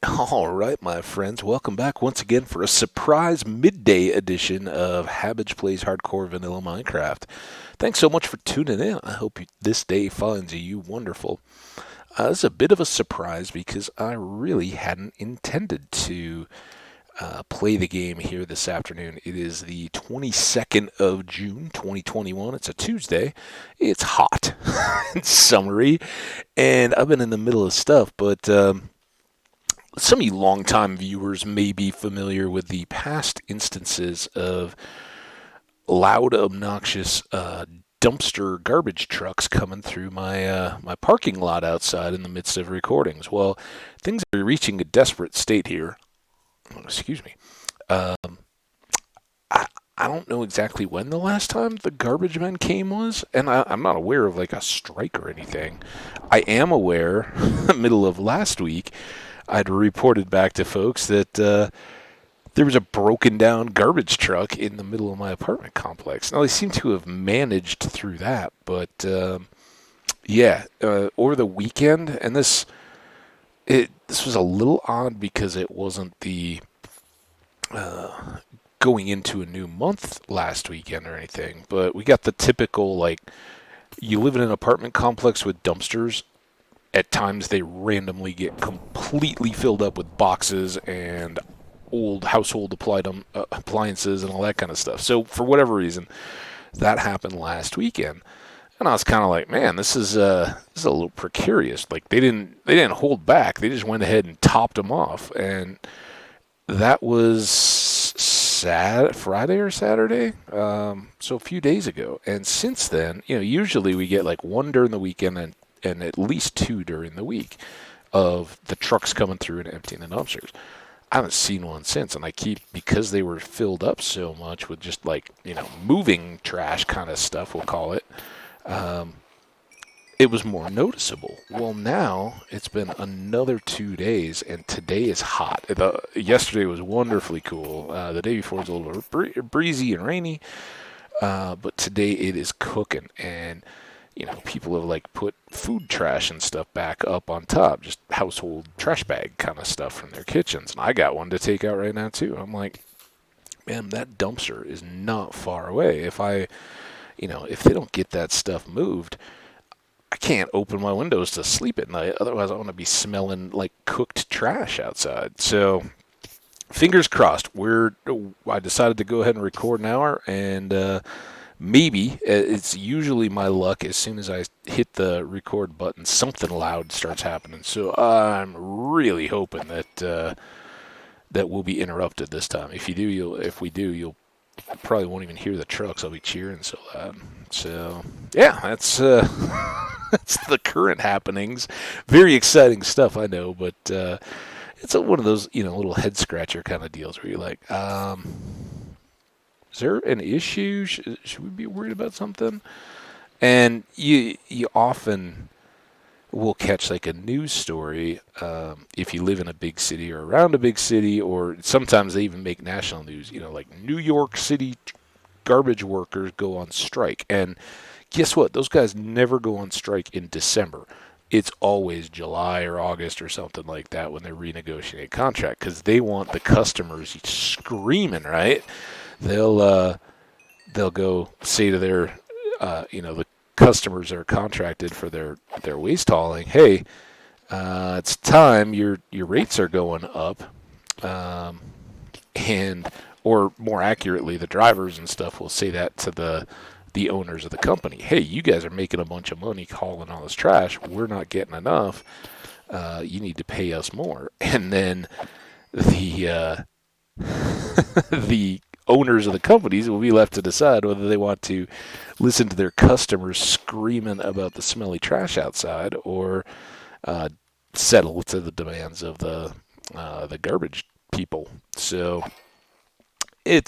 All right, my friends, welcome back once again for a surprise midday edition of Hambbage Hardcore Vanilla Minecraft. Thanks so much for tuning in. I hope this day finds you wonderful. This is a bit of a surprise because I really hadn't intended to play the game here this afternoon. It is the 22nd of June, 2021. It's a Tuesday. It's hot and summery, and I've been in the middle of stuff, but some of you longtime viewers may be familiar with the past instances of loud, obnoxious dumpster garbage trucks coming through my parking lot outside in the midst of recordings. Well, things are reaching a desperate state here. Oh, excuse me. Um, I don't know exactly when the last time the garbage men came was, and I'm not aware of like a strike or anything. I am aware, middle of last week, I'd reported back to folks that there was a broken down garbage truck in the middle of my apartment complex. Now, they seem to have managed through that, but over the weekend, and this was a little odd because it wasn't the going into a new month last weekend or anything, but we got the typical, like, you live in an apartment complex with dumpsters. At times they randomly get completely filled up with boxes and old household appliances and all that kind of stuff. So for whatever reason, that happened last weekend, and I was kind of like, man, this is a little precarious. Like they didn't hold back. They just went ahead and topped them off, and that was Friday or Saturday, so a few days ago. And since then, usually we get like one during the weekend and at least two during the week of the trucks coming through and emptying the dumpsters. I haven't seen one since, and because they were filled up so much with just like, moving trash kind of stuff, we'll call it, it was more noticeable. Well, now it's been another 2 days, and today is hot. Yesterday was wonderfully cool. The day before was a little breezy and rainy, but today it is cooking, and people have like put food trash and stuff back up on top, just household trash bag kind of stuff from their kitchens. And I got one to take out right now too. I'm like, man, that dumpster is not far away. If they don't get that stuff moved, I can't open my windows to sleep at night. Otherwise, I want to be smelling like cooked trash outside. So fingers crossed. I decided to go ahead and record an hour, and maybe it's usually my luck. As soon as I hit the record button, something loud starts happening. So I'm really hoping that we'll be interrupted this time. If we do, you'll probably won't even hear the trucks. I'll be cheering so loud. So yeah, that's that's the current happenings. Very exciting stuff, I know, but it's one of those little head scratcher kind of deals where you're like, is there an issue? Should we be worried about something? And you often will catch like a news story if you live in a big city or around a big city, or sometimes they even make national news. Like New York City garbage workers go on strike, and guess what? Those guys never go on strike in December. It's always July or August or something like that when they renegotiate a contract, because they want the customers screaming, right? They'll go say to their the customers that are contracted for their waste hauling, hey, it's time, your rates are going up, and or more accurately, the drivers and stuff will say that to the owners of the company. Hey, you guys are making a bunch of money hauling all this trash. We're not getting enough. You need to pay us more. And then the the owners of the companies will be left to decide whether they want to listen to their customers screaming about the smelly trash outside, or settle to the demands of the garbage people. So I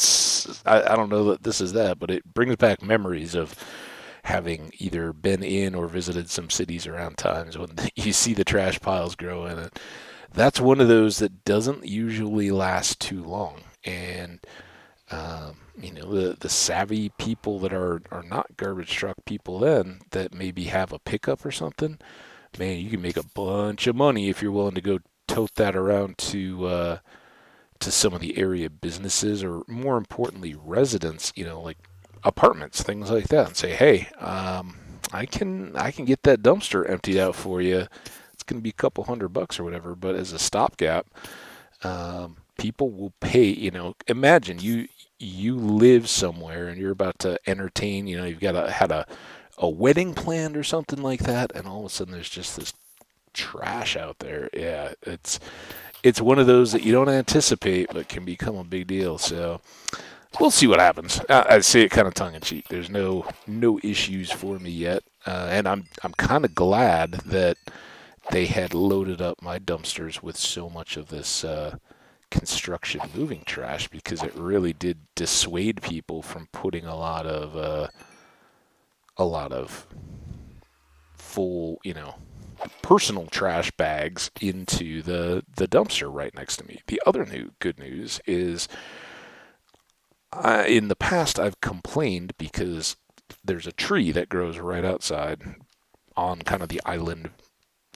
don't know that this is that, but it brings back memories of having either been in or visited some cities around times when you see the trash piles grow in it. That's one of those that doesn't usually last too long. And the savvy people that are not garbage truck people then, that maybe have a pickup or something, man, you can make a bunch of money if you're willing to go tote that around to some of the area businesses, or more importantly, residents, like apartments, things like that, and say, hey, I can get that dumpster emptied out for you. It's going to be a couple $100 or whatever, but as a stopgap, people will pay. Imagine you live somewhere and you're about to entertain. You've had a wedding planned or something like that, and all of a sudden there's just this trash out there. Yeah, it's one of those that you don't anticipate, but can become a big deal. So we'll see what happens. I say it kind of tongue in cheek. There's no issues for me yet, and I'm kind of glad that they had loaded up my dumpsters with so much of this construction moving trash, because it really did dissuade people from putting a lot of full, personal trash bags into the dumpster right next to me. The other good news is, in the past I've complained because there's a tree that grows right outside on kind of the island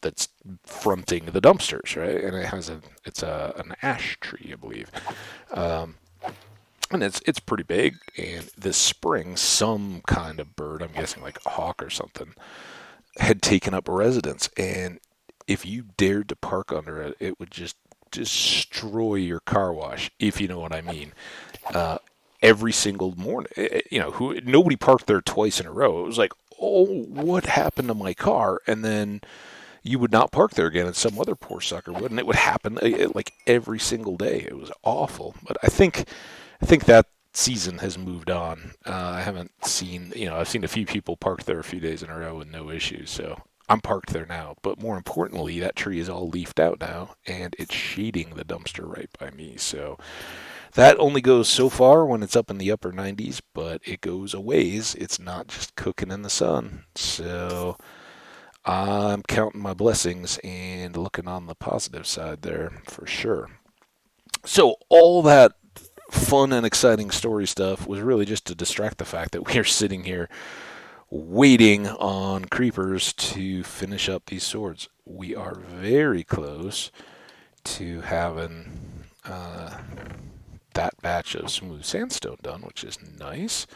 that's fronting the dumpsters, right? And it's an ash tree, I believe. Um, and it's pretty big. And this spring, some kind of bird, I'm guessing like a hawk or something, had taken up residence. And if you dared to park under it, it would just destroy your car wash, if you know what I mean. Uh, every single morning, nobody parked there twice in a row. It was like, oh, what happened to my car? And then you would not park there again, and some other poor sucker would, and it would happen like every single day. It was awful. But I think that season has moved on. I haven't seen, I've seen a few people parked there a few days in a row with no issues. So I'm parked there now. But more importantly, that tree is all leafed out now, and it's shading the dumpster right by me. So that only goes so far when it's up in the upper 90s, but it goes a ways. It's not just cooking in the sun. So I'm counting my blessings and looking on the positive side there for sure. So all that fun and exciting story stuff was really just to distract the fact that we are sitting here waiting on creepers to finish up these swords. We are very close to having that batch of smooth sandstone done, which is nice.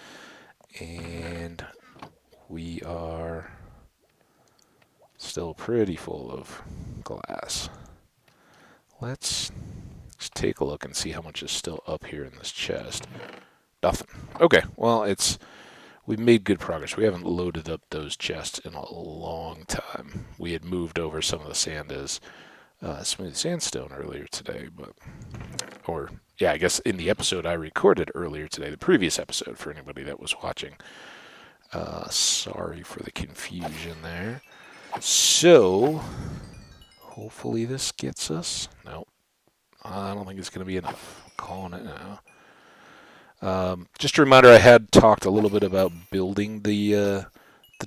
And we are still pretty full of glass. Let's take a look and see how much is still up here in this chest. Nothing. Okay, well, we've made good progress. We haven't loaded up those chests in a long time. We had moved over some of the sand as smooth sandstone earlier today, I guess in the episode I recorded earlier today, the previous episode for anybody that was watching. Sorry for the confusion there. So, hopefully this gets us. No, I don't think it's going to be enough. I'm calling it now. Just a reminder, I had talked a little bit about building the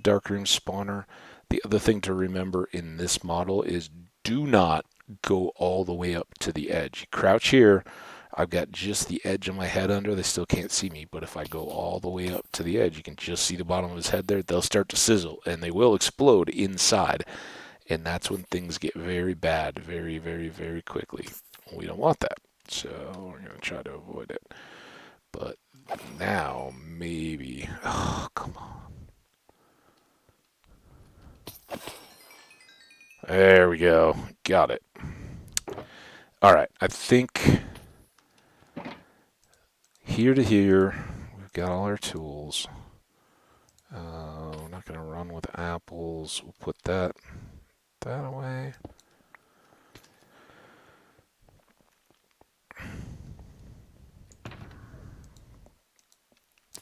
darkroom spawner. The other thing to remember in this model is do not go all the way up to the edge. Crouch here. I've got just the edge of my head under. They still can't see me, but if I go all the way up to the edge, you can just see the bottom of his head there. They'll start to sizzle, and they will explode inside. And that's when things get very bad very, very, very quickly. We don't want that, so we're going to try to avoid it. But now, maybe... Oh, come on. There we go. Got it. All right, I think here to here, we've got all our tools. We're not going to run with apples. We'll put that away.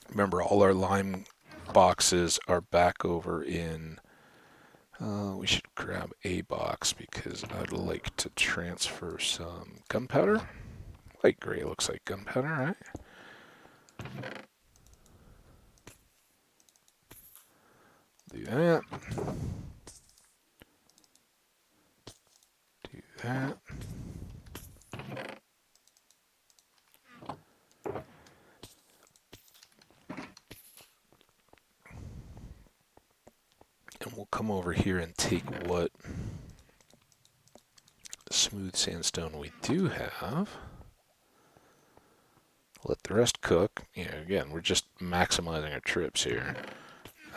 Remember, all our lime boxes are back over in... we should grab a box because I'd like to transfer some gunpowder. Light gray looks like gunpowder, right? Do that. Do that. And we'll come over here and take what smooth sandstone we do have. Let the rest cook. You know, again, we're just maximizing our trips here.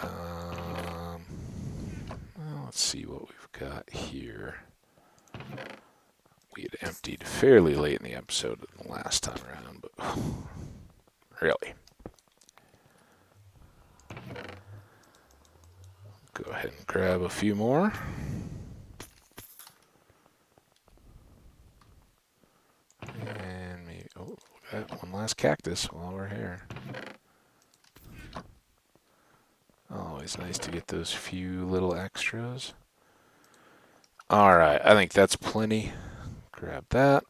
Well, let's see what we've got here. We had emptied fairly late in the episode the last time around, but really. Go ahead and grab a few more. And maybe, oh, look at that, one last cactus while we're here. Always nice to get those few little extras. Alright, I think that's plenty. Grab that.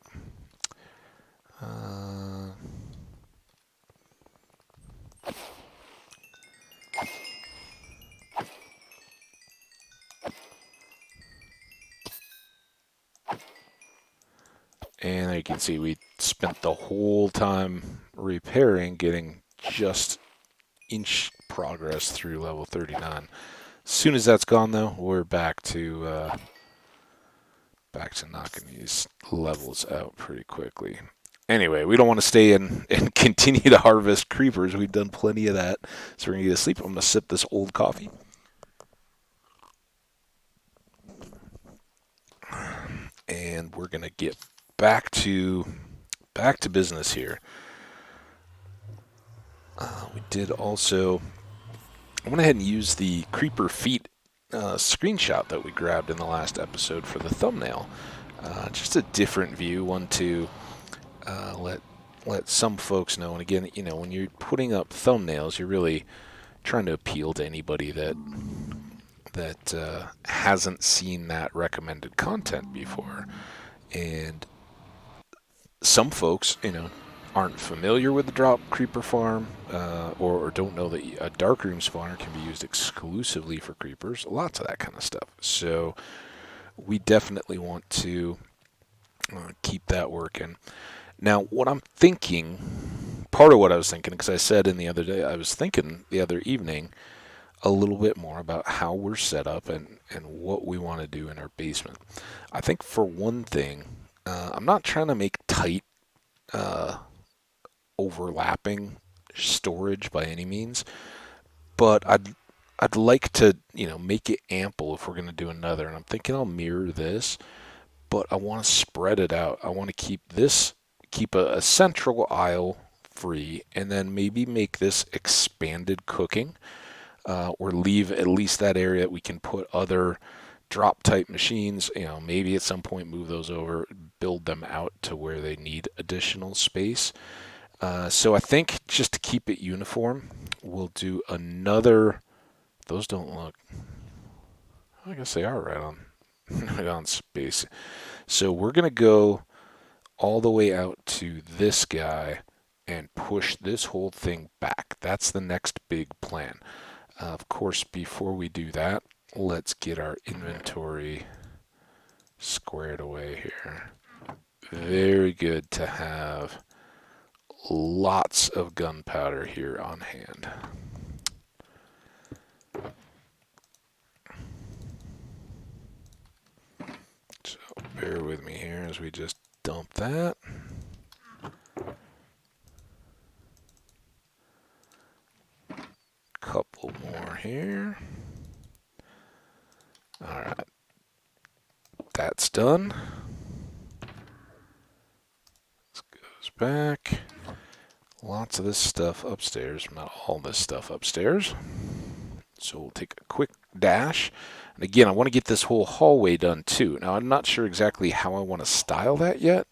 And you can see we spent the whole time repairing, getting just inch progress through level 39. As soon as that's gone, though, we're back to knocking these levels out pretty quickly. Anyway, we don't want to stay and continue to harvest creepers. We've done plenty of that, so we're going to get to sleep. I'm going to sip this old coffee. And we're going to get back to business here. We did also, I went ahead and used the creeper feet screenshot that we grabbed in the last episode for the thumbnail. Just a different view, one to let some folks know. And again, you know, when you're putting up thumbnails, you're really trying to appeal to anybody that hasn't seen that recommended content before. And some folks, you know, aren't familiar with the drop creeper farm, or don't know that a darkroom spawner can be used exclusively for creepers. Lots of that kind of stuff. So we definitely want to keep that working. Now, what I'm thinking, part of what I was thinking, because I said in the other day, I was thinking the other evening a little bit more about how we're set up and what we want to do in our basement. I think for one thing, I'm not trying to make tight overlapping storage by any means, but I'd like to, you know, make it ample if we're going to do another. And I'm thinking I'll mirror this, but I want to spread it out. I want to keep a central aisle free, and then maybe make this expanded cooking, or leave at least that area that we can put other drop type machines. You know, maybe at some point move those over, build them out to where they need additional space. So I think just to keep it uniform, we'll do another. Those don't look, I guess they are right on right on space. So we're going to go all the way out to this guy and push this whole thing back. That's the next big plan. Of course, before we do that, let's get our inventory squared away here. Very good to have lots of gunpowder here on hand. So bear with me here as we just dump that. Couple more here. All right, that's done. This goes back. Lots of this stuff upstairs, not all this stuff upstairs. So we'll take a quick dash. And again, I want to get this whole hallway done too. Now, I'm not sure exactly how I want to style that yet,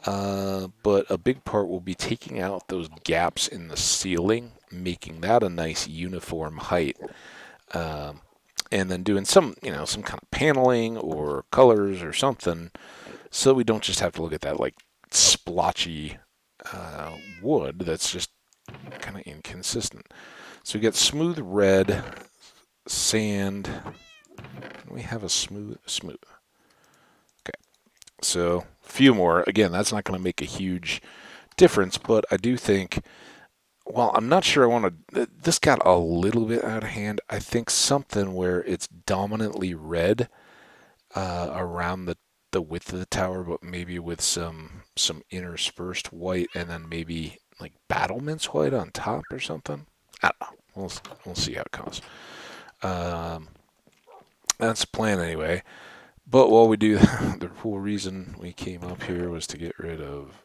but a big part will be taking out those gaps in the ceiling, making that a nice uniform height, and then doing some kind of paneling or colors or something, so we don't just have to look at that like splotchy wood that's just kind of inconsistent. So we get smooth red sand. We have a smooth. Okay, so a few more. Again, that's not going to make a huge difference, but I do think, well, I'm not sure I want to, this got a little bit out of hand. I think something where it's dominantly red around the width of the tower, but maybe with some interspersed white, and then maybe like battlements white on top or something. I don't know. We'll see how it comes. Um, that's the plan anyway. But while we do, the whole reason we came up here was to get rid of.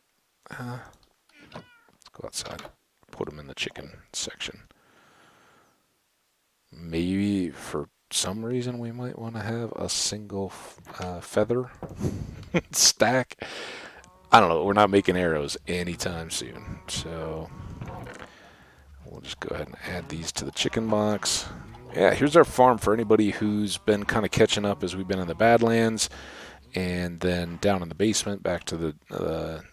Let's go outside. Put them in the chicken section. Maybe for some reason we might want to have a single feather stack. I don't know. We're not making arrows anytime soon. So we'll just go ahead and add these to the chicken box. Yeah, here's our farm for anybody who's been kind of catching up as we've been in the Badlands. And then down in the basement, back to the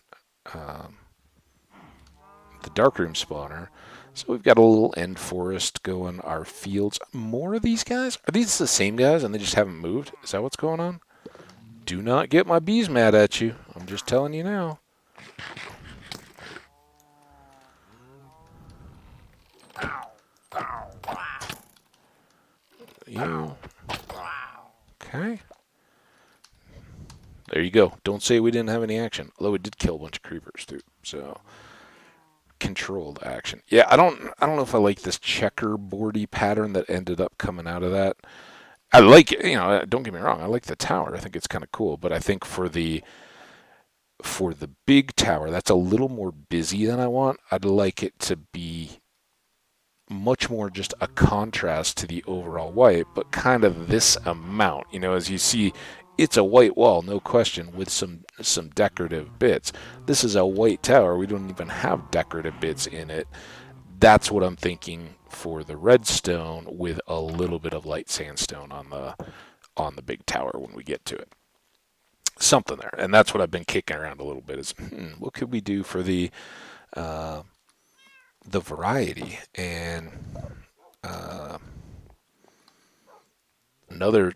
darkroom spawner. So we've got a little end forest going, our fields. More of these guys? Are these the same guys and they just haven't moved? Is that what's going on? Do not get my bees mad at you. I'm just telling you now. You. Okay. There you go. Don't say we didn't have any action. Although we did kill a bunch of creepers too. So controlled action. Yeah, I don't know if I like this checkerboardy pattern that ended up coming out of that. I like it, don't get me wrong, I like the tower. I think it's kind of cool, but I think for the big tower, that's a little more busy than I want. I'd like it to be much more just a contrast to the overall white, but kind of this amount. As you see, it's a white wall, no question, with some decorative bits. This is a white tower. We don't even have decorative bits in it. That's what I'm thinking for the redstone, with a little bit of light sandstone on the big tower when we get to it. Something there, and that's what I've been kicking around a little bit. Is what could we do for the variety? And another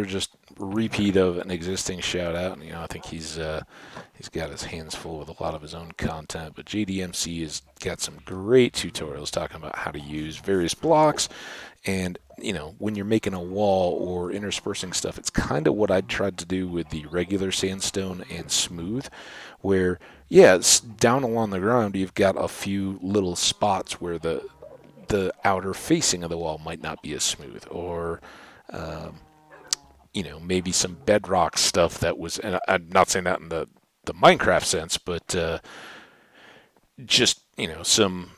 just repeat of an existing shout out. I think he's got his hands full with a lot of his own content, but JDMC has got some great tutorials talking about how to use various blocks. And when you're making a wall or interspersing stuff, it's kind of what I tried to do with the regular sandstone and smooth, where it's down along the ground you've got a few little spots where the outer facing of the wall might not be as smooth, or maybe some bedrock stuff that was, and I'm not saying that in the Minecraft sense, but just some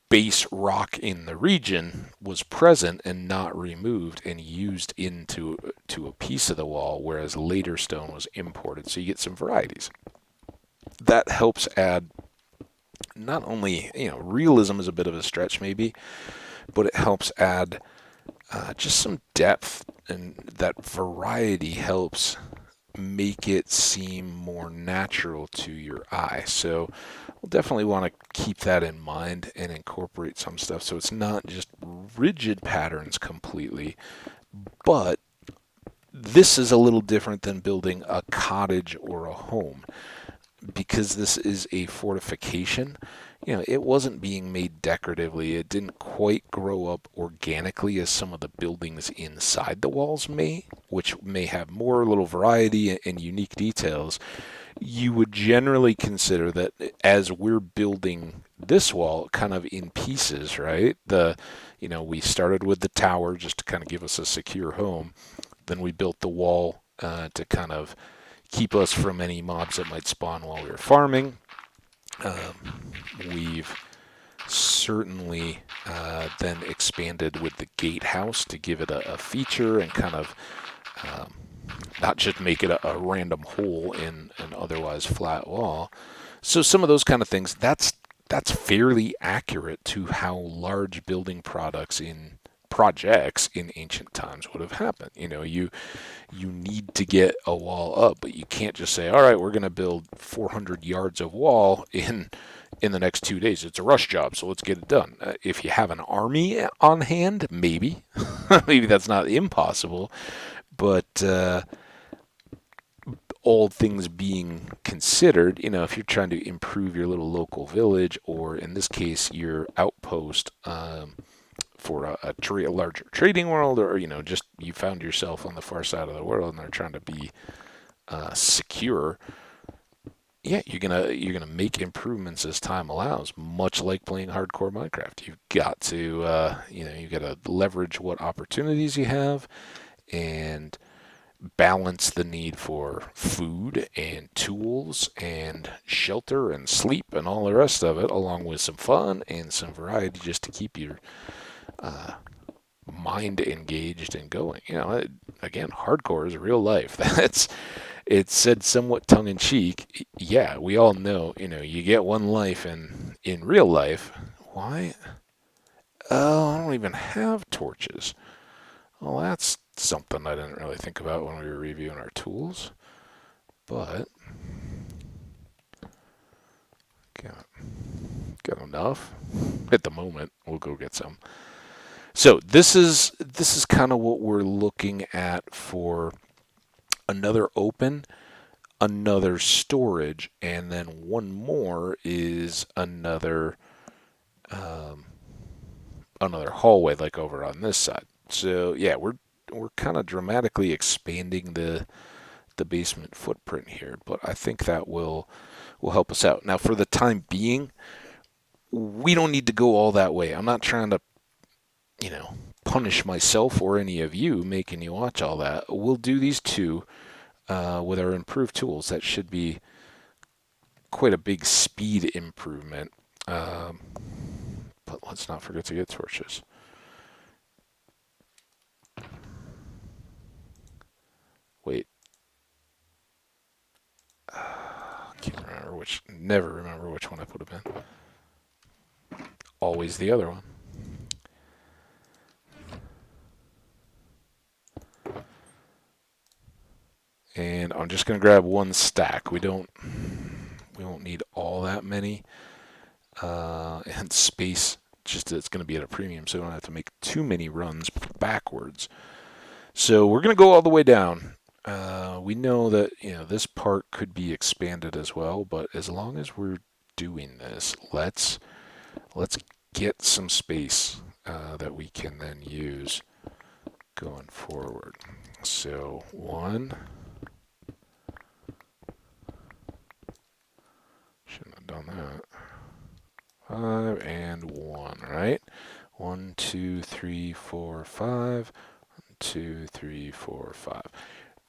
base rock in the region was present and not removed and used into a piece of the wall, whereas later stone was imported. So you get some varieties. That helps add not only, realism is a bit of a stretch maybe, but it helps add just some depth, and that variety helps make it seem more natural to your eye. So we'll definitely want to keep that in mind and incorporate some stuff so it's not just rigid patterns completely, but this is a little different than building a cottage or a home, because this is a fortification. It wasn't being made decoratively. It didn't quite grow up organically as some of the buildings inside the walls may, which may have more little variety and unique details. You would generally consider that as we're building this wall kind of in pieces, right? We started with the tower just to kind of give us a secure home. Then we built the wall to kind of keep us from any mobs that might spawn while we were farming. We've certainly then expanded with the gatehouse to give it a feature and kind of not just make it a random hole in an otherwise flat wall. So some of those kind of things, that's fairly accurate to how large building projects in ancient times would have happened. You need to get a wall up, but you can't just say, all right, we're going to build 400 yards of wall in the next 2 days. It's a rush job, so let's get it done. If you have an army on hand, maybe maybe that's not impossible, but all things being considered, if you're trying to improve your little local village, or in this case your outpost, for a larger trading world, or just you found yourself on the far side of the world and they're trying to be secure. Yeah, you're gonna make improvements as time allows, much like playing hardcore Minecraft. You've got to you got to leverage what opportunities you have and balance the need for food and tools and shelter and sleep and all the rest of it, along with some fun and some variety, just to keep your mind engaged and going. Again, hardcore is real life. It's said somewhat tongue in cheek. Yeah, we all know. You get one life, and in real life, why? Oh, I don't even have torches. Well, that's something I didn't really think about when we were reviewing our tools. But got enough at the moment. We'll go get some. So this is kind of what we're looking at for another open, another storage, and then one more is another hallway, like over on this side. So yeah, we're kind of dramatically expanding the basement footprint here, but I think that will help us out. Now, for the time being, we don't need to go all that way. I'm not trying to, punish myself or any of you making you watch all that. We'll do these two with our improved tools. That should be quite a big speed improvement. But let's not forget to get torches. Wait. Never remember which one I put them in. Always the other one. And I'm just going to grab one stack. We won't need all that many. And space, just it's going to be at a premium, so we don't have to make too many runs backwards. So we're going to go all the way down. We know that this part could be expanded as well, but as long as we're doing this, let's get some space that we can then use going forward. So one. Shouldn't have done that. 5 and 1, right? 1, 2, 3, 4, 5. 1, 2, 3, 4, 5.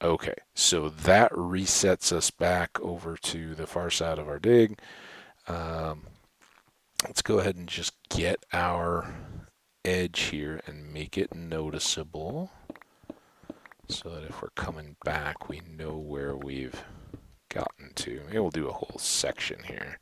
Okay, so that resets us back over to the far side of our dig. Let's go ahead and just get our edge here and make it noticeable so that if we're coming back, we know where we've gotten to. Maybe we'll do a whole section here.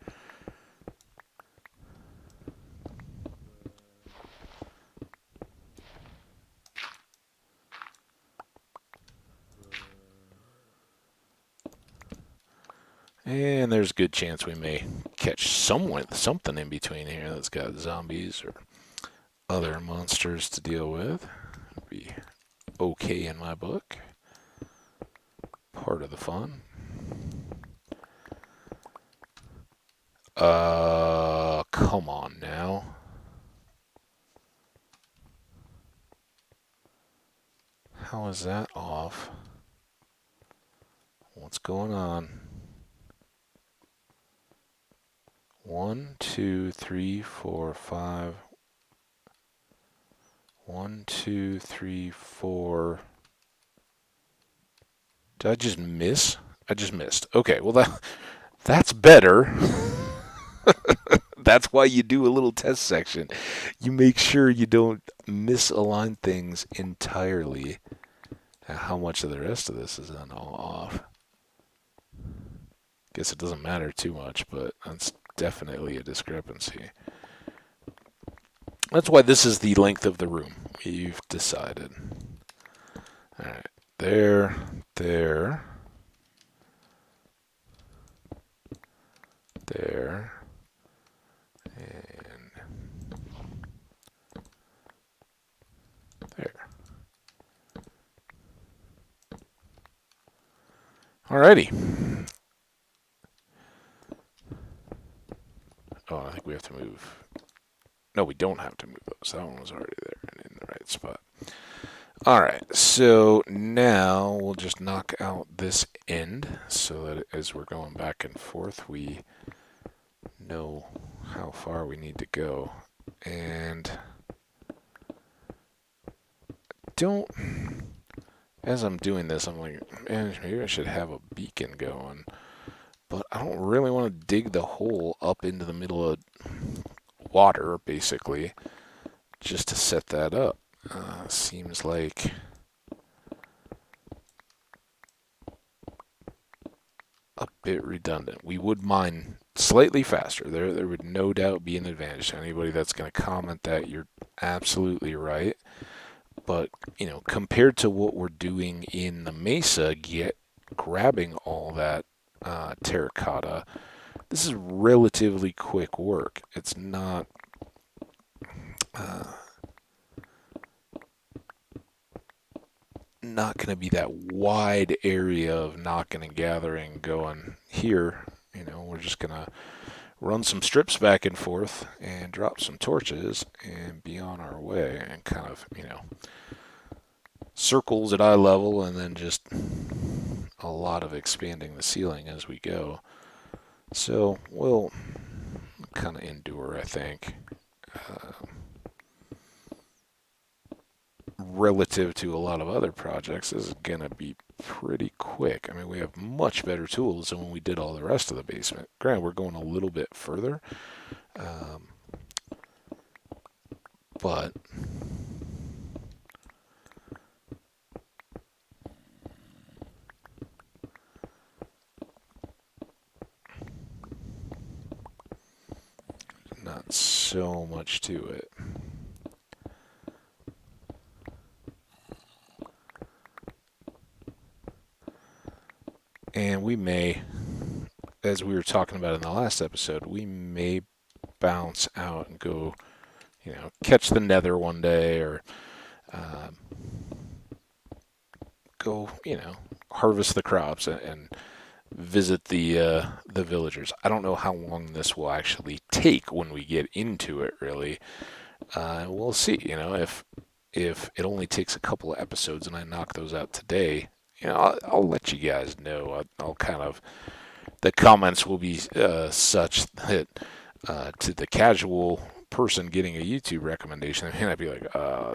And there's a good chance we may catch something in between here that's got zombies or other monsters to deal with. It'd be okay in my book. Part of the fun. Come on now. How is that off? What's going on? 1, 2, 3, 4, 5. 1, 2, 3, 4. Did I just miss? I just missed. Okay, well that's better. That's why you do a little test section. You make sure you don't misalign things entirely. How much of the rest of this is then all off? Guess it doesn't matter too much, but that's definitely a discrepancy. That's why this is the length of the room. We've decided. All right, there, there, there, and there. Alrighty. Oh, I think we have to move. No, we don't have to move those. That one was already there. good spot. All right, so now we'll just knock out this end so that as we're going back and forth, we know how far we need to go. And don't, as I'm doing this, I'm like, man, maybe I should have a beacon going. But I don't really want to dig the hole up into the middle of water, basically, just to set that up. Seems like a bit redundant. We would mine slightly faster. There would no doubt be an advantage to anybody that's going to comment that. You're absolutely right. But, compared to what we're doing in the mesa, grabbing all that terracotta, this is relatively quick work. It's not not going to be that wide area of knocking and gathering going here. We're just going to run some strips back and forth and drop some torches and be on our way, and kind of, circles at eye level, and then just a lot of expanding the ceiling as we go. So we'll kind of endure, I think. Relative to a lot of other projects, this is going to be pretty quick. I mean, we have much better tools than when we did all the rest of the basement. Granted, we're going a little bit further, but not so much to it. And we may, as we were talking about in the last episode, we may bounce out and go, catch the nether one day, or go, harvest the crops and visit the villagers. I don't know how long this will actually take when we get into it, really. We'll see, if it only takes a couple of episodes and I knock those out today, I'll let you guys know. I'll kind of, the comments will be such that to the casual person getting a YouTube recommendation, they may not be like,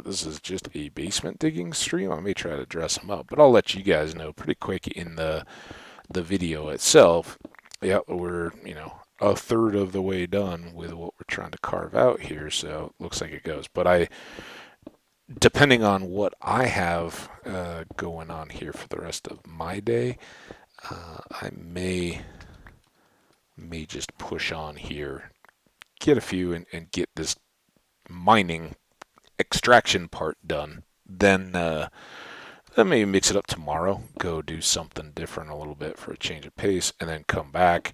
this is just a basement digging stream. I may try to dress them up, but I'll let you guys know pretty quick in the video itself. Yeah, we're, a third of the way done with what we're trying to carve out here, so it looks like it goes. But depending on what I have going on here for the rest of my day, I may just push on here, get a few, and get this mining extraction part done. Then maybe mix it up tomorrow, go do something different a little bit for a change of pace, and then come back,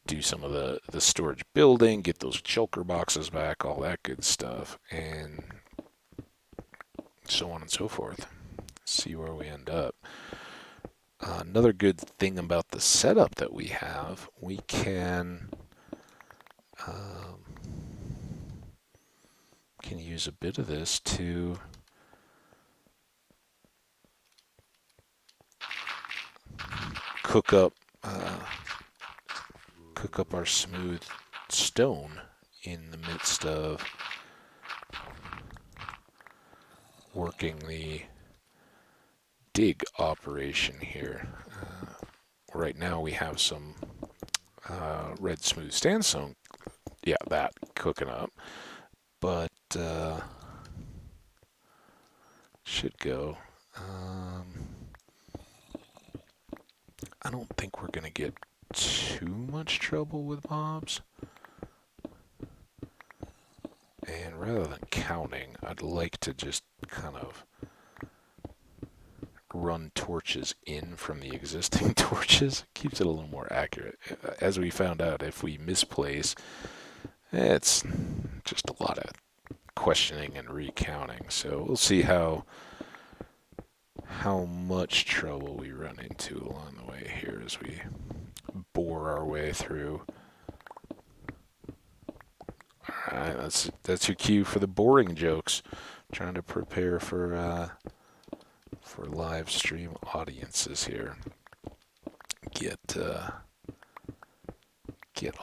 do some of the storage building, get those shulker boxes back, all that good stuff, and so on and so forth. See where we end up. Another good thing about the setup that we have, we can use a bit of this to cook up our smooth stone in the midst of working the dig operation here. Right now we have some red smooth sandstone, that cooking up, but should go. I don't think we're gonna get too much trouble with mobs. And rather than counting, I'd like to just kind of run torches in from the existing torches. Keeps it a little more accurate. As we found out, if we misplace, it's just a lot of questioning and recounting. So we'll see how much trouble we run into along the way here as we bore our way through. Alright, that's your cue for the boring jokes. Trying to prepare for live stream audiences here. Get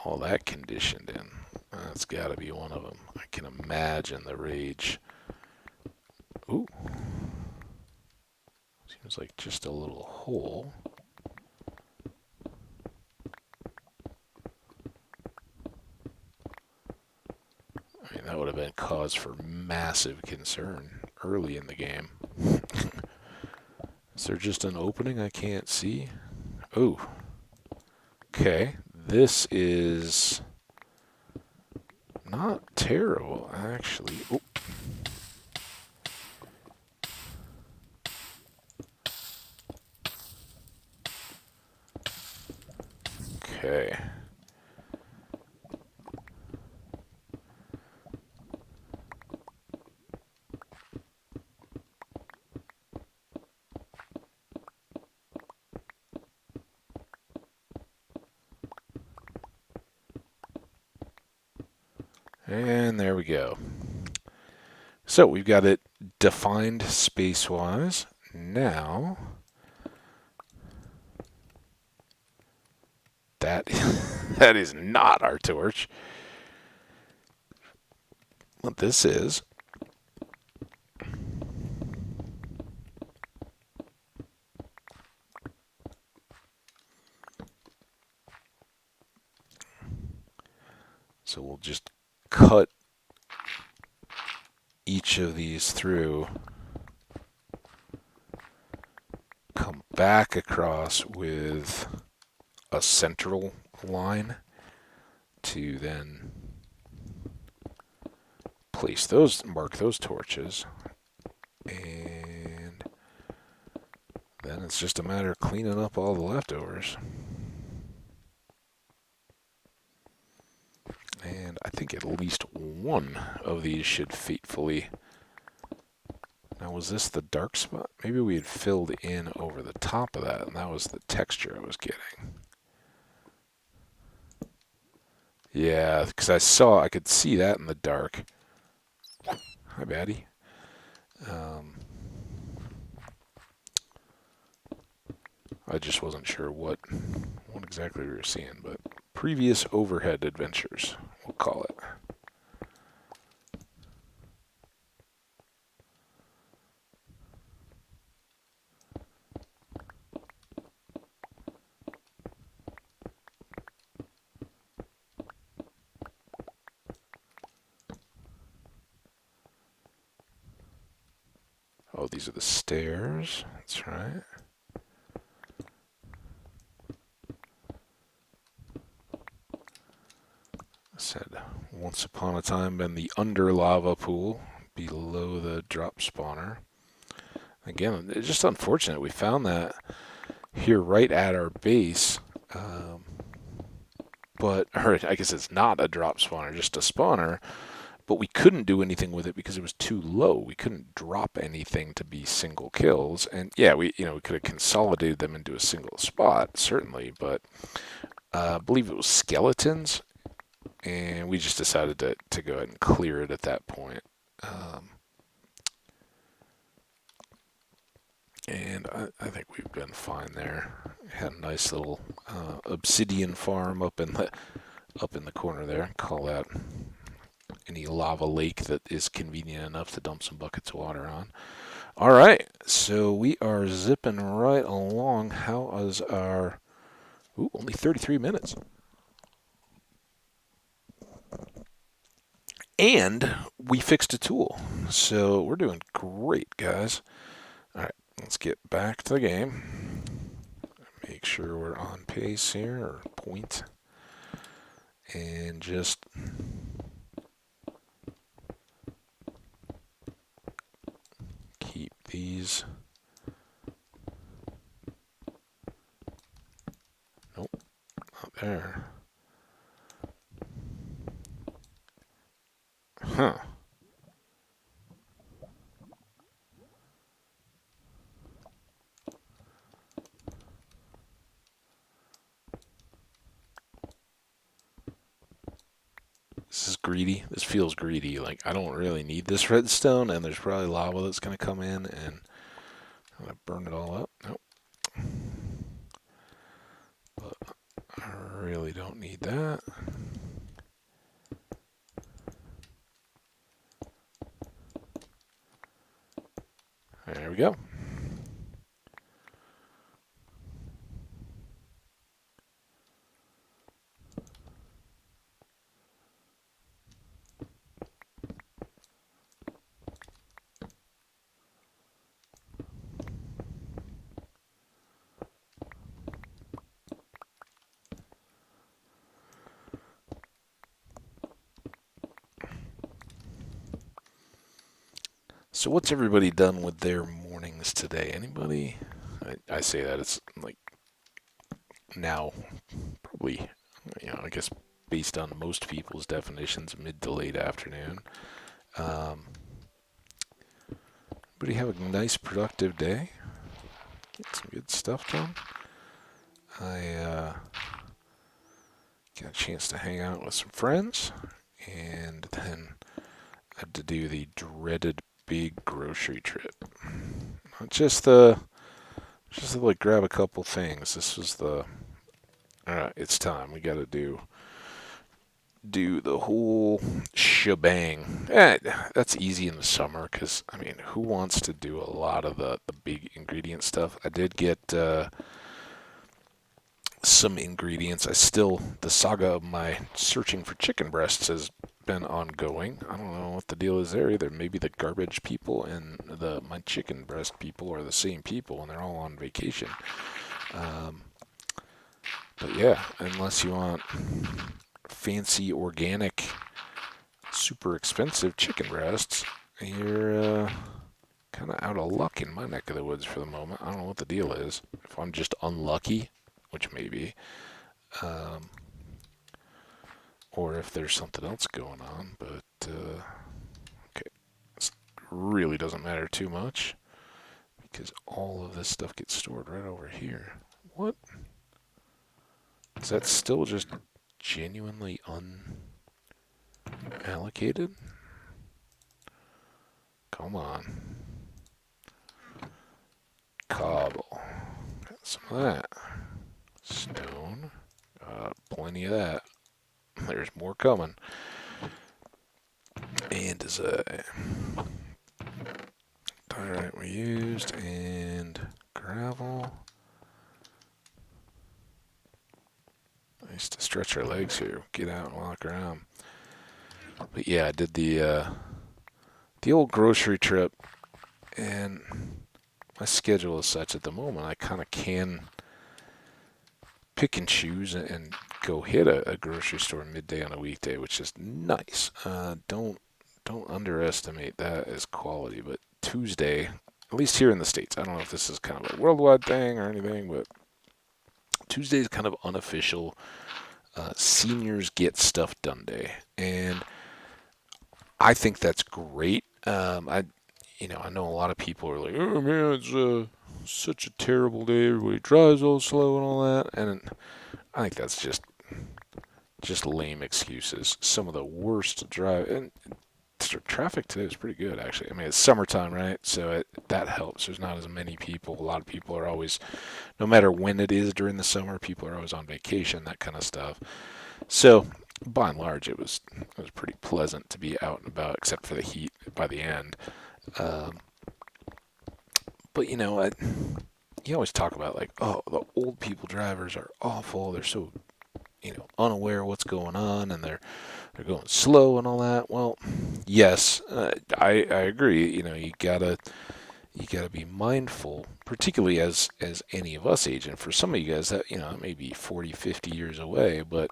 all that conditioned in. That's got to be one of them. I can imagine the rage. Ooh. Seems like just a little hole. I mean, that would have been cause for massive concern early in the game. Is there just an opening I can't see? Ooh. Okay. This is not terrible, actually. Ooh. Okay. And there we go. So we've got it defined space-wise. Now, that that is not our torch. What this is. So we'll just cut each of these through, come back across with a central line to then place those, mark those torches, and then it's just a matter of cleaning up all the leftovers. And I think at least one of these should fatefully... Now, was this the dark spot? Maybe we had filled in over the top of that, and that was the texture I was getting. Yeah, because I could see that in the dark. Hi, Batty. I just wasn't sure what exactly we were seeing, but previous overhead adventures, we'll call it. Oh, these are the stairs. That's right. I said, once upon a time been the under lava pool below the drop spawner. Again, it's just unfortunate. We found that here right at our base, or I guess it's not a drop spawner, just a spawner. But we couldn't do anything with it because it was too low. We couldn't drop anything to be single kills. And yeah, we could have consolidated them into a single spot, certainly. But I believe it was skeletons, and we just decided to go ahead and clear it at that point. And I think we've been fine there. Had a nice little obsidian farm up in the corner there. Call that any lava lake that is convenient enough to dump some buckets of water on. All right, so we are zipping right along. How is our... Ooh, only 33 minutes. And we fixed a tool. So we're doing great, guys. All right, let's get back to the game. Make sure we're on pace here, or point. And just... keep these... Nope, not there. Huh. This is greedy. This feels greedy. Like, I don't really need this redstone, and there's probably lava that's going to come in, and I'm going to burn it all up. Nope. But I really don't need that. There we go. So what's everybody done with their mornings today? Anybody? I say that it's like now probably, I guess based on most people's definitions, mid to late afternoon. Um, Everybody have a nice productive day. Get some good stuff done. I got a chance to hang out with some friends, and then I had to do the dreaded big grocery trip. Not just to like grab a couple things. This was the alright, it's time. We got to do the whole shebang. That's easy in the summer because I mean, who wants to do a lot of the big ingredient stuff? I did get some ingredients. The saga of my searching for chicken breasts has been ongoing. I don't know what the deal is there either. Maybe the garbage people and my chicken breast people are the same people and they're all on vacation. But yeah, unless you want fancy organic, super expensive chicken breasts, you're kind of out of luck in my neck of the woods for the moment. I don't know what the deal is. If I'm just unlucky, which may be, or if there's something else going on, but okay, this really doesn't matter too much because all of this stuff gets stored right over here. What? Is that still just genuinely unallocated? Come on. Cobble. Got some of that. Stone. Plenty of that. There's more coming. Andesite. Diorite we used, and gravel. Nice to stretch our legs here. Get out and walk around. But yeah, I did the old grocery trip, and my schedule is such at the moment I kind of can pick and choose and go hit a grocery store midday on a weekday, which is nice. Don't underestimate that as quality. But Tuesday, at least here in the States, I don't know if this is kind of a worldwide thing or anything, but Tuesday is kind of unofficial seniors get stuff done day, and I think that's great. I know a lot of people are like, oh man, it's such a terrible day. Everybody drives all slow and all that, and I think that's just lame excuses. Some of the worst drive and traffic today is pretty good actually. I mean, it's summertime, right? So that helps. There's not as many people. A lot of people are always, no matter when it is during the summer, people are always on vacation, that kind of stuff. So by and large, it was pretty pleasant to be out and about, except for the heat by the end. But you always talk about like, oh, the old people drivers are awful. They're so unaware of what's going on, and they're going slow and all that. Well, yes, I agree. You gotta be mindful, particularly as any of us age. And for some of you guys, that it may be 40, 50 years away, but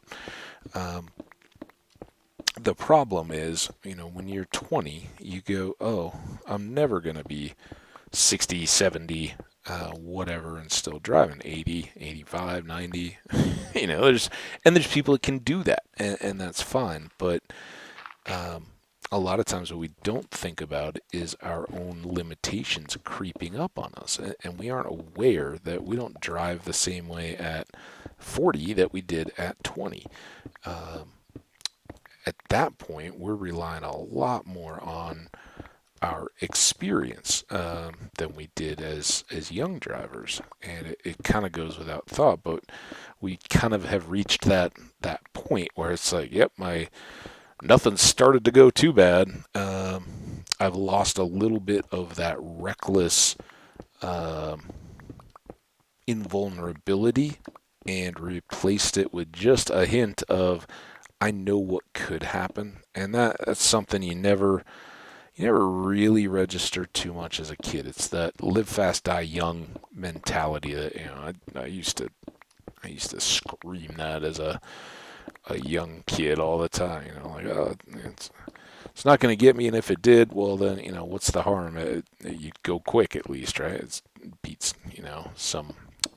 the problem is, when you're 20, you go, oh, I'm never gonna be 60, 70, whatever, and still driving 80, 85, 90. There's people that can do that, and that's fine. But a lot of times what we don't think about is our own limitations creeping up on us, and we aren't aware that we don't drive the same way at 40 that we did at 20. at that point, we're relying a lot more on our experience than we did as young drivers, and it kind of goes without thought. But we kind of have reached that point where it's like, yep, my nothing's started to go too bad. I've lost a little bit of that reckless invulnerability and replaced it with just a hint of I know what could happen, and that's something you never really register too much as a kid. It's that live fast, die young mentality that I used to scream that as a young kid all the time. Like, oh, it's not going to get me, and if it did, well then what's the harm? You'd go quick at least, right? It beats some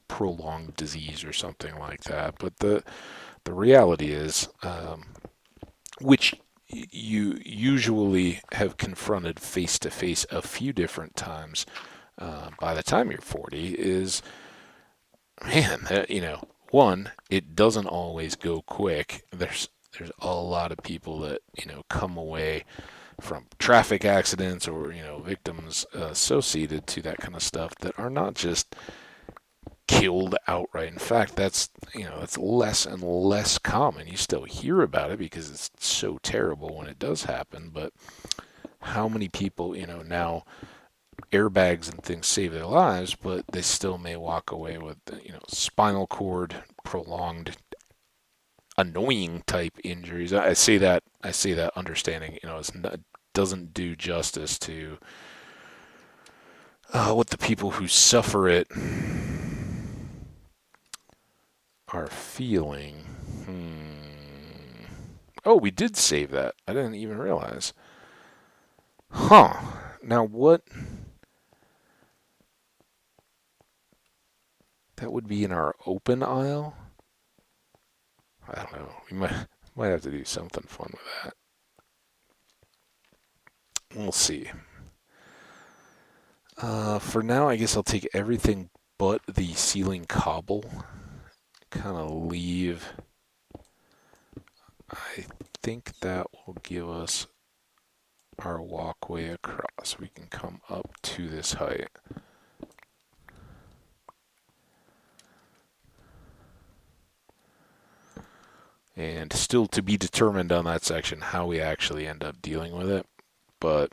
prolonged disease or something like that. But the reality is, which you usually have confronted face to face a few different times by the time you're 40, is, man, one, it doesn't always go quick. There's a lot of people that come away from traffic accidents or victims associated to that kind of stuff that are not just killed outright. In fact, that's less and less common. You still hear about it because it's so terrible when it does happen, but how many people, now airbags and things save their lives, but they still may walk away with, spinal cord, prolonged, annoying type injuries. I say that understanding, doesn't do justice to what the people who suffer it are feeling. Oh, we did save that. I didn't even realize. Huh. Now what? That would be in our open aisle? I don't know. We might have to do something fun with that. We'll see. For now, I guess I'll take everything but the ceiling cobble. Kind of leave. I think that will give us our walkway across. We can come up to this height. And still to be determined on that section how we actually end up dealing with it. But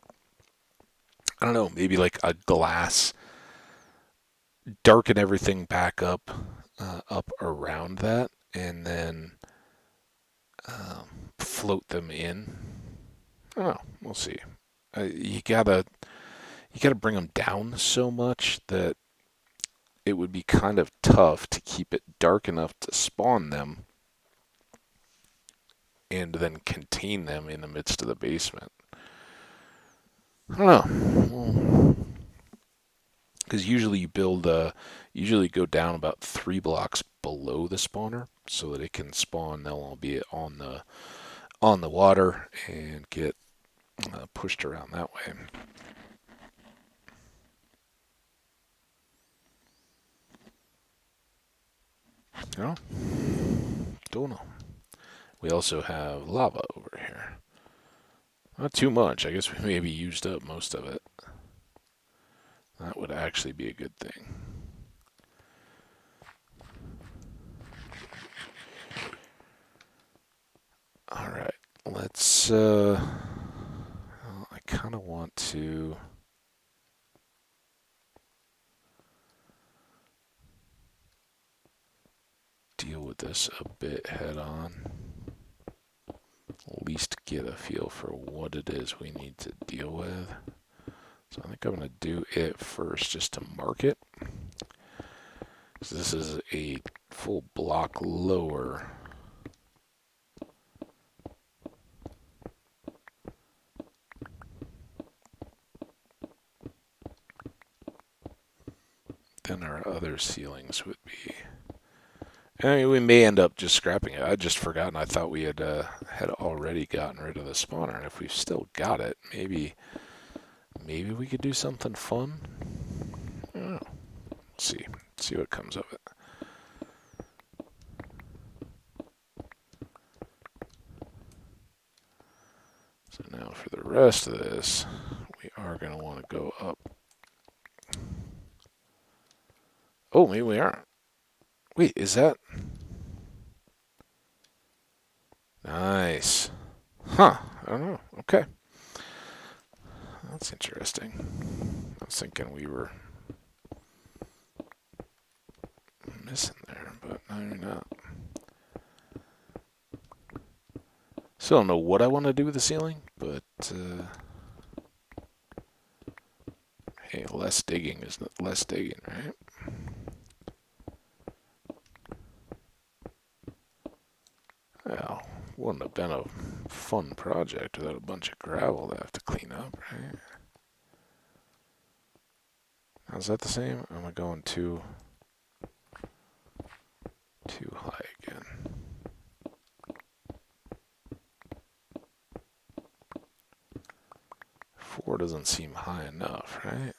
I don't know, maybe like a glass, darken everything back up around that, and then float them in. I don't know. We'll see. You gotta bring them down so much that it would be kind of tough to keep it dark enough to spawn them and then contain them in the midst of the basement. I don't know. Because usually usually go down about 3 blocks below the spawner so that it can spawn. They'll all be on the water and get pushed around that way. No, don't know. We also have lava over here. Not too much. I guess we maybe used up most of it. That would actually be a good thing. Alright, let's, well, I kind of want to deal with this a bit head on. At least get a feel for what it is we need to deal with. So I think I'm going to do it first just to mark it. So this is a full block lower. Than our other ceilings would be. I mean, we may end up just scrapping it. I'd just forgotten. I thought we had already gotten rid of the spawner, and if we've still got it, maybe we could do something fun. I don't know. See what comes of it. So now for the rest of this, we are going to want to go up. Oh, maybe we aren't. Wait, is that? Nice. Huh. I don't know. Okay. That's interesting. I was thinking we were missing there, but no, you're not. Still don't know what I want to do with the ceiling, but hey, less digging is less digging, right? Well, wouldn't have been a fun project without a bunch of gravel to have to clean up, right? Is that the same? Am I going too high again? 4 doesn't seem high enough, right?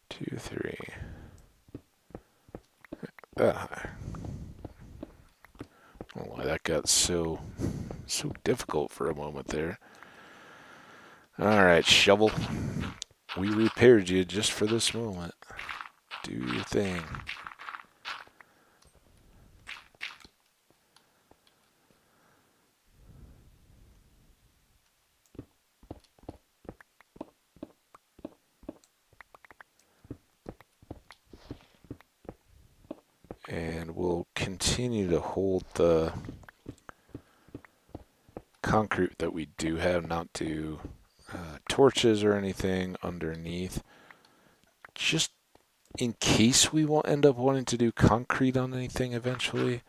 2, 3. That high. I don't know why that got so difficult for a moment there. Alright, shovel. We repaired you just for this moment. Do your thing. And we'll continue to hold the concrete that we do have, not do torches or anything underneath, just in case we won't end up wanting to do concrete on anything eventually.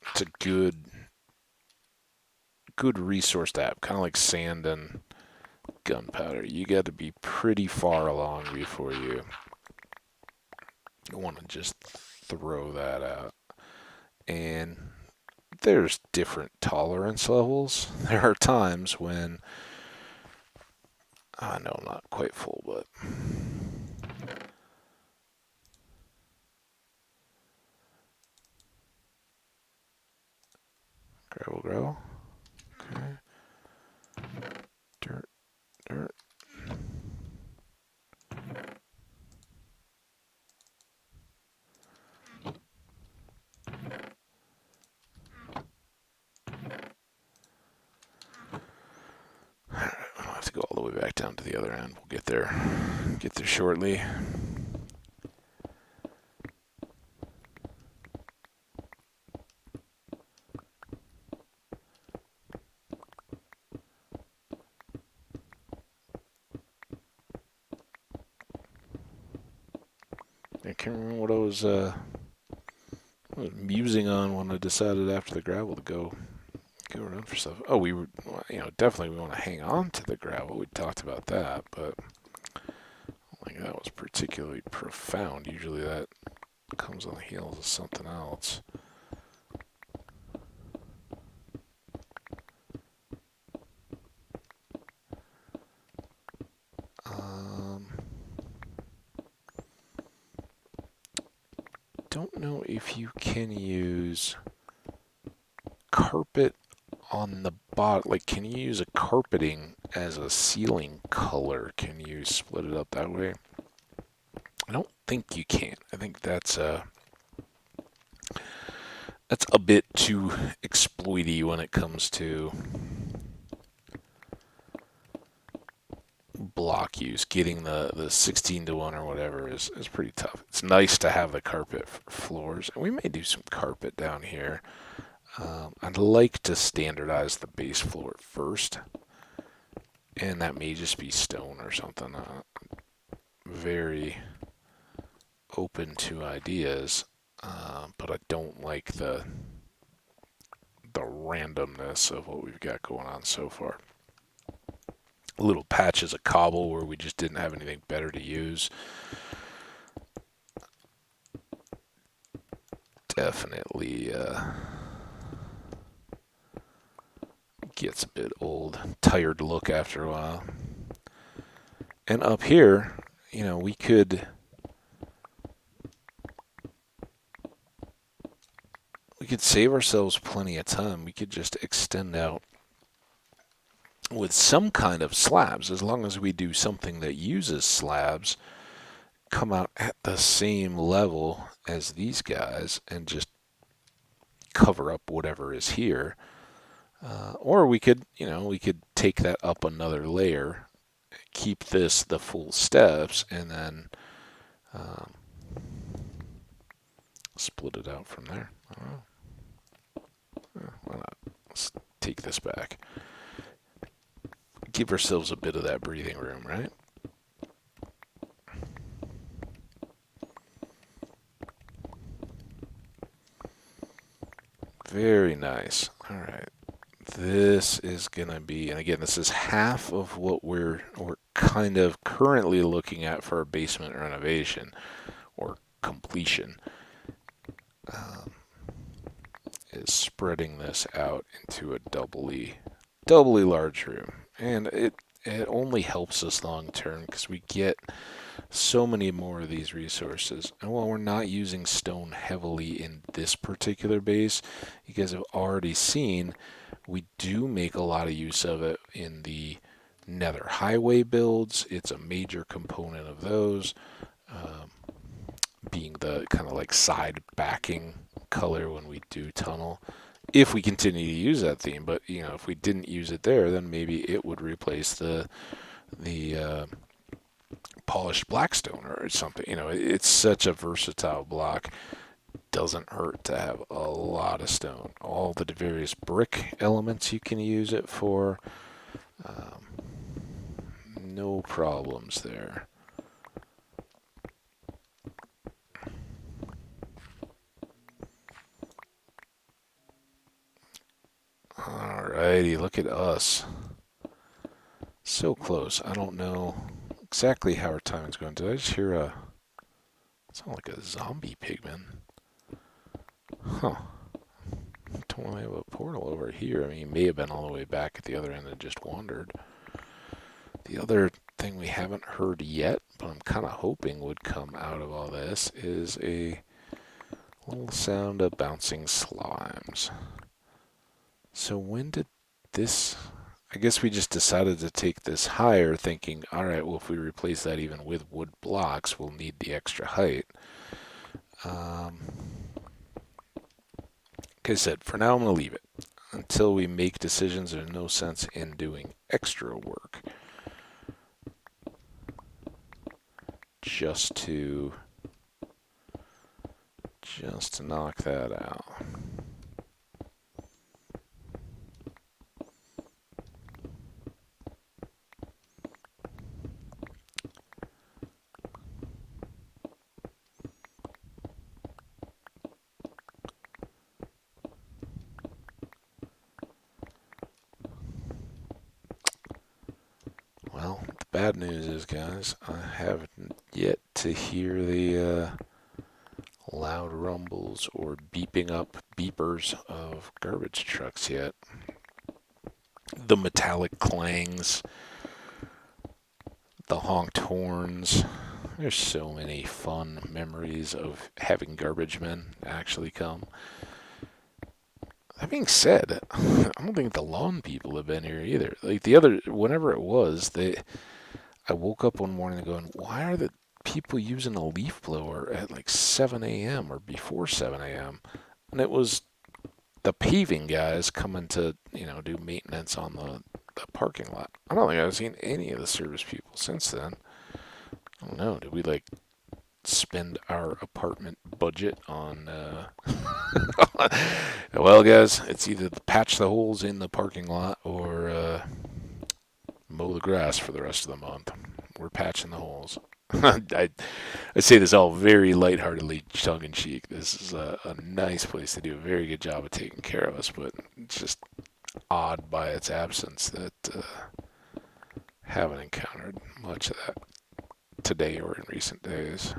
It's a good resource to have, kind of like sand and gunpowder. You got to be pretty far along before you want to just throw that out. And there's different tolerance levels. There are times when I know I'm not quite full, but gravel. Okay. Dirt. Alright, I don't have to go all the way back down to the other end. We'll get there shortly. I can't remember what I was musing on when I decided after the gravel to go around for stuff. Oh, we were, definitely we want to hang on to the gravel. We talked about that, but I don't think that was particularly profound. Usually that comes on the heels of something else. Don't know if you can use carpet on the bottom. Like, can you use a carpeting as a ceiling color? Can you split it up that way? I don't think you can. I think that's a bit too exploity when it comes to block use. Getting the 16 to 1 or whatever is pretty tough. It's nice to have the carpet floors, and we may do some carpet down here. I'd like to standardize the base floor first, and that may just be stone or something. Very open to ideas, but I don't like the randomness of what we've got going on so far. Little patches of cobble where we just didn't have anything better to use. Definitely gets a bit old, tired look after a while. And up here, we could could save ourselves plenty of time. We could just extend out with some kind of slabs, as long as we do something that uses slabs, come out at the same level as these guys and just cover up whatever is here. Or we could, we could take that up another layer, keep this the full steps, and then split it out from there. I don't know. Why not? Let's take this back. Give ourselves a bit of that breathing room, right? Very nice. All right. This is going to be, and again, this is half of what we're kind of currently looking at for a basement renovation or completion. Is spreading this out into a doubly large room. And it only helps us long term because we get so many more of these resources. And while we're not using stone heavily in this particular base, you guys have already seen we do make a lot of use of it in the Nether Highway builds. It's a major component of those, being the kind of like side backing color when we do tunnel. If we continue to use that theme, but if we didn't use it there, then maybe it would replace the polished blackstone or something. It's such a versatile block. Doesn't hurt to have a lot of stone. All the various brick elements you can use it for. No problems there. Alrighty, look at us. So close. I don't know exactly how our timing's going. Did I just hear sound like a zombie pigman? Huh. Don't really have a portal over here. I mean, he may have been all the way back at the other end and just wandered. The other thing we haven't heard yet, but I'm kind of hoping would come out of all this, is a little sound of bouncing slimes. So when did this... I guess we just decided to take this higher, thinking, all right, well, if we replace that even with wood blocks, we'll need the extra height. Like I said, for now I'm going to leave it. Until we make decisions, there's no sense in doing extra work. Just to knock that out. Well, the bad news is, guys, I haven't yet to hear the loud rumbles or beeping up beepers of garbage trucks yet. The metallic clangs, the honked horns. There's so many fun memories of having garbage men actually come. That being said, I don't think the lawn people have been here either. Like whenever it was, I woke up one morning going, why are the people using a leaf blower at like 7 a.m. or before 7 a.m.? And it was the paving guys coming to, do maintenance on the parking lot. I don't think I've seen any of the service people since then. I don't know. Did we spend our apartment budget on well, guys, it's either patch the holes in the parking lot or mow the grass for the rest of the month. We're patching the holes. I say this all very lightheartedly, tongue-in-cheek. This is a nice place to do a very good job of taking care of us, but it's just odd by its absence that haven't encountered much of that today or in recent days.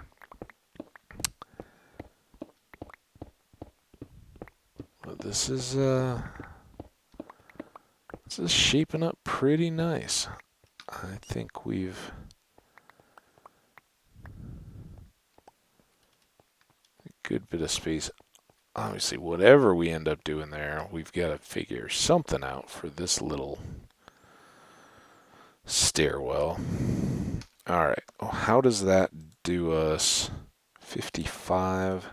But this is shaping up pretty nice. I think we've a good bit of space obviously, whatever we end up doing there, we've got to figure something out for this little stairwell. All right. Well, how does that do us? 55.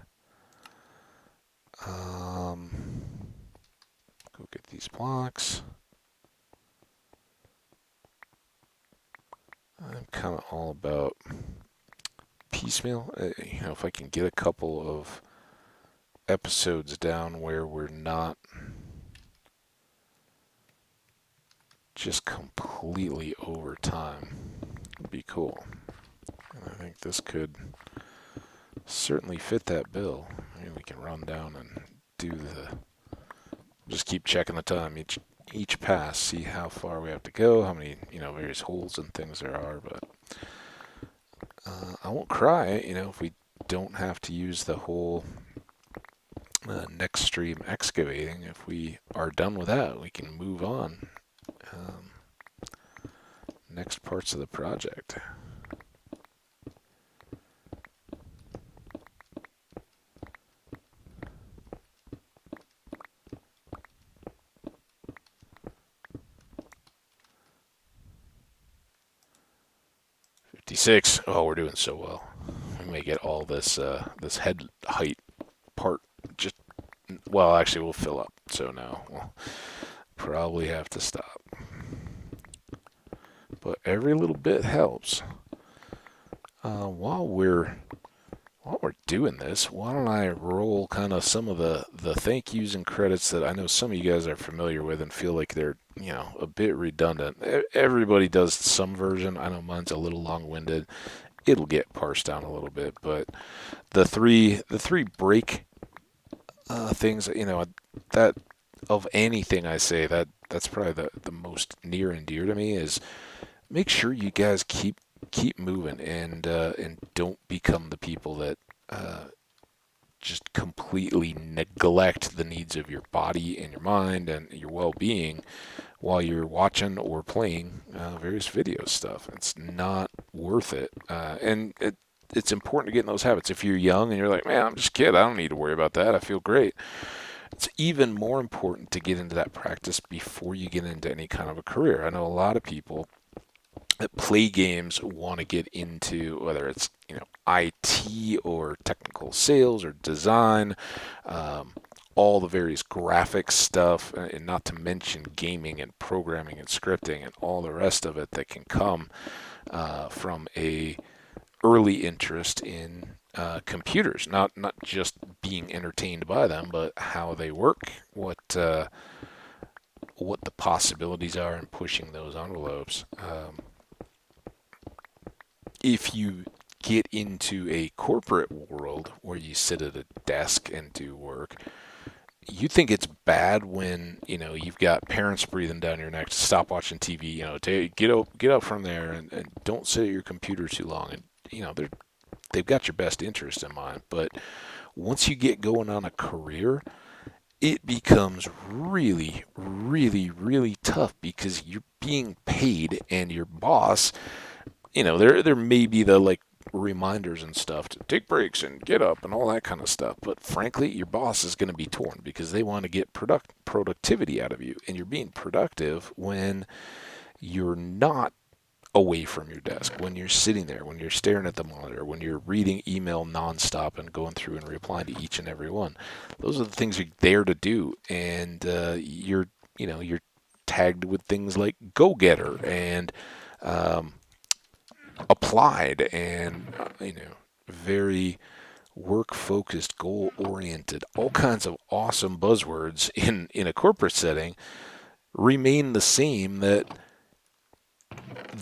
Go get these blocks. I'm kind of all about piecemeal. If I can get a couple of episodes down where we're not just completely over time, would be cool. And I think this could certainly fit that bill. Maybe we can run down and do the. Just keep checking the time each pass, see how far we have to go, how many various holes and things there are. But I won't cry, if we don't have to use the whole next stream excavating. If we are done with that, we can move on. Next parts of the project. Oh, we're doing so well. We may get all this this head height part just. Well, actually, we'll fill up. So now we'll probably have to stop. But every little bit helps. While we're doing this, why don't I roll kind of some of the thank yous and credits that I know some of you guys are familiar with and feel like they're a bit redundant. Everybody does some version. I know mine's a little long-winded. It'll get parsed down a little bit, but the three break things, that of anything I say, that's probably the most near and dear to me is make sure you guys keep moving and don't become the people that just completely neglect the needs of your body and your mind and your well-being while you're watching or playing various video stuff. It's not worth it, and it's important to get in those habits. If you're young and you're like, man, I'm just a kid, I don't need to worry about that, I feel great. It's even more important to get into that practice before you get into any kind of a career. I know a lot of people that play games want to get into, whether it's IT or technical sales or design, all the various graphics stuff, and not to mention gaming and programming and scripting and all the rest of it that can come from a early interest in computers, not just being entertained by them, but how they work, what the possibilities are in pushing those envelopes. If you get into a corporate world where you sit at a desk and do work, you think it's bad when you've got parents breathing down your neck to stop watching TV. Get up from there and don't sit at your computer too long. And they've got your best interest in mind. But once you get going on a career, it becomes really, really, really tough because you're being paid, and your boss, there may be the reminders and stuff to take breaks and get up and all that kind of stuff. But frankly, your boss is going to be torn because they want to get productivity out of you, and you're being productive when you're not away from your desk, when you're sitting there, when you're staring at the monitor, when you're reading email nonstop and going through and replying to each and every one. Those are the things you're there to do, and you're tagged with things like go-getter and applied and very work-focused, goal-oriented. All kinds of awesome buzzwords in a corporate setting remain the same, that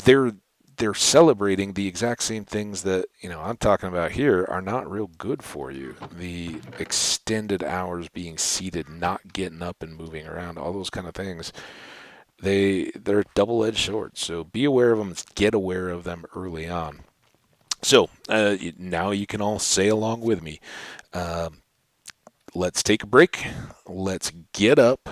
they're celebrating the exact same things that I'm talking about here are not real good for you. The extended hours being seated, not getting up and moving around, all those kind of things. They're double-edged swords. So be aware of them. Get aware of them early on. So now you can all say along with me. Let's take a break. Let's get up.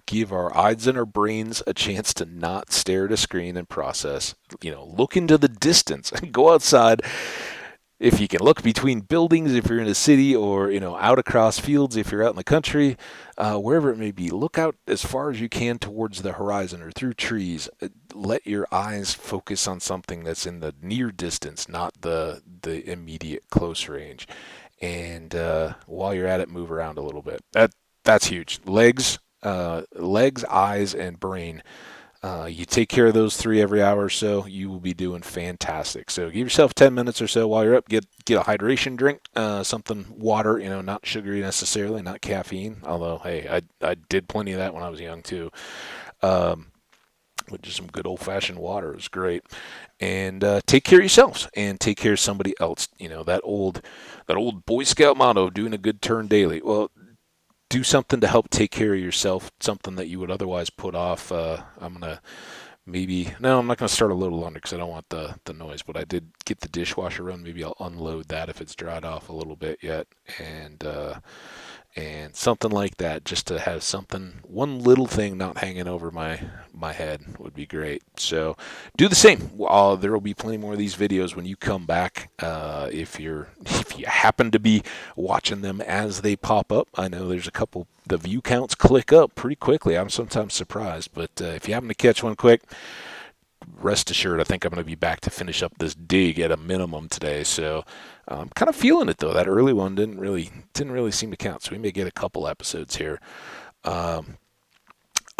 Give our eyes and our brains a chance to not stare at a screen and process. Look into the distance and go outside. if you can look between buildings, if you're in a city, or out across fields, if you're out in the country, wherever it may be, look out as far as you can towards the horizon or through trees. Let your eyes focus on something that's in the near distance, not the immediate close range. And while you're at it, move around a little bit. That's huge. Legs, eyes, and brain. You take care of those three every hour or so, you will be doing fantastic. So give yourself 10 minutes or so while you're up. Get a hydration drink, something water, not sugary necessarily, not caffeine. Although, hey, I did plenty of that when I was young too. With just some good old-fashioned water is great. And take care of yourselves and take care of somebody else. That old Boy Scout motto, doing a good turn daily. Well, do something to help take care of yourself, something that you would otherwise put off. I'm not going to start a little under because I don't want the noise, but I did get the dishwasher run. Maybe I'll unload that if it's dried off a little bit yet, and something like that, just to have one little thing not hanging over my head would be great. So do the same. There will be plenty more of these videos when you come back. If you happen to be watching them as they pop up, I know there's a couple. The view counts click up pretty quickly. I'm sometimes surprised, but if you happen to catch one quick, rest assured, I think I'm going to be back to finish up this dig at a minimum today. So I'm kind of feeling it though. That early one didn't really seem to count. So we may get a couple episodes here.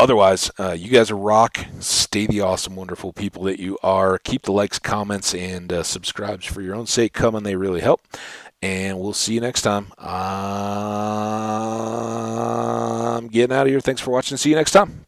Otherwise, you guys are rock. Stay the awesome, wonderful people that you are. Keep the likes, comments, and subscribes for your own sake coming. They really help. And we'll see you next time. I'm getting out of here. Thanks for watching. See you next time.